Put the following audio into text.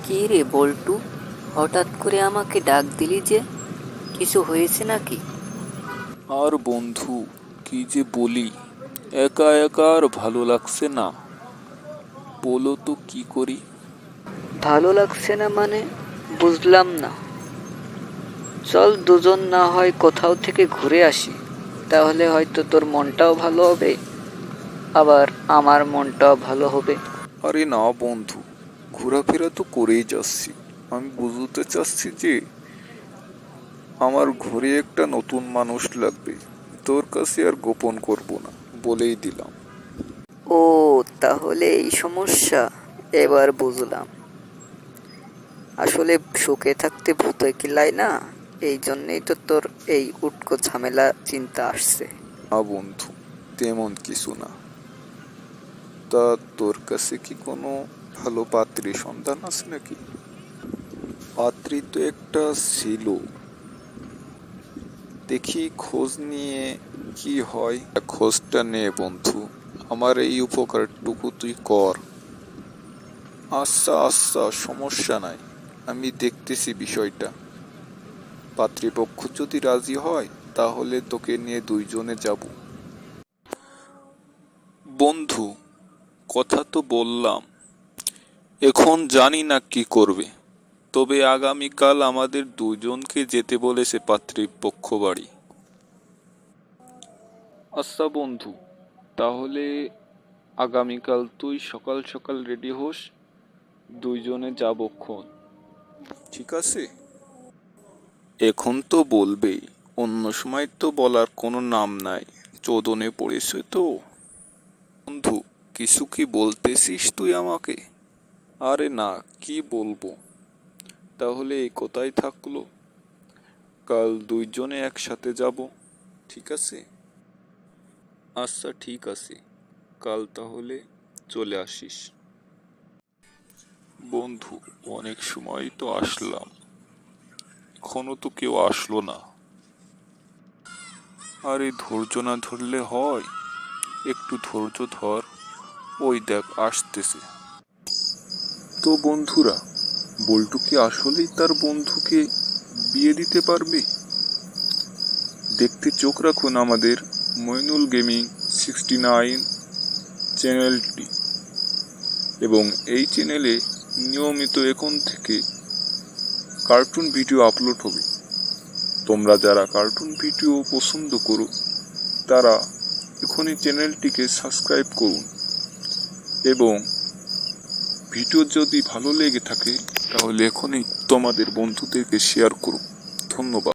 কি রে বল্টু, হঠাৎ করে আমাকে ডাক দিলি যে? কিছু হয়েছে নাকি? আর বন্ধু, কি যে বলি, একা একা আর ভালো লাগছে না। বলো তো কি করি। ভালো লাগছে না মানে? বুঝলাম না। চল দুজন না হয় কোথাও থেকে ঘুরে আসি, তাহলে হয়তো তোর মনটাও ভালো হবে, আবার আমার মনটাও ভালো হবে। আরে না বন্ধু, ঘোরাফেরা তো করেই যাচ্ছি। আমি বুঝতে চাচ্ছি যে আমার ঘরে একটা নতুন মানুষ লাগবে। তোর কাছে আর গোপন করব না, বলেই দিলাম। ও, তাহলে এই সমস্যা, এবার বুঝলাম। আসলে সুখে থাকতে ভূতই কিলায় না, এই জন্যই তো তোর এই উটকো ঝামেলা চিন্তা আসছে। না বন্ধু, তেমন কিছু না। তা তোর কাছে কি কোনো ভালো পাত্রী সন্ধান আছে নাকি? পাত্রী তো একটা ছিল, দেখি খোঁজ নিয়ে কি হয়। খোঁজটা নে বন্ধু, আমার এই উপকারটুকু তুই কর। আচ্ছা আচ্ছা, সমস্যা নাই, আমি দেখতেছি বিষয়টা। পাত্রীপক্ষ যদি রাজি হয় তাহলে তোকে নিয়ে দুইজনে যাব। বন্ধু, কথা তো বললাম, এখন জানি না কি করবে। তবে আগামীকাল আমাদের দুজনকে যেতে বলেছে পাত্রীপক্ষ বাড়ি। আচ্ছা বন্ধু, তাহলে আগামীকাল তুই সকাল সকাল রেডি হোস, দুইজনে যাবো খন, ঠিক আছে? এখন তো বলবেই, অন্য সময় তো বলার কোনো নাম নাই। চোদনে পড়েছে তো। বন্ধু, কিছু কি বলতেছিস তুই আমাকে? আরে না, কি বলবো। তাহলে এই কথাই থাকলো, কাল দুইজনে একসাথে যাব, ঠিক আছে? আচ্ছা ঠিক আছে, কাল তাহলে চলে আসিস। বন্ধু, অনেক সময় তো আসলাম, এখনো তো কেউ আসলো না। আরে ধৈর্য না ধরলে হয়, একটু ধৈর্য ধর, ওই দেখ আসতেছে। তো বন্ধুরা, বল্টু কি আসলেই তার বন্ধুকে বিয়ে দিতে পারবে? দেখতে চোখ রাখুন আমাদের মইনুল গেমিং 69 চ্যানেলটি, এবং এই চ্যানেলে নিয়মিত এখন থেকে কার্টুন ভিডিও আপলোড হবে। তোমরা যারা কার্টুন ভিডিও পছন্দ করো তারা এখনই চ্যানেলটিকে সাবস্ক্রাইব করুন, এবং ভিডিও যদি ভালো লেগে থাকে তাহলে এখনই তোমাদের বন্ধুদেরকে শেয়ার করুন। ধন্যবাদ।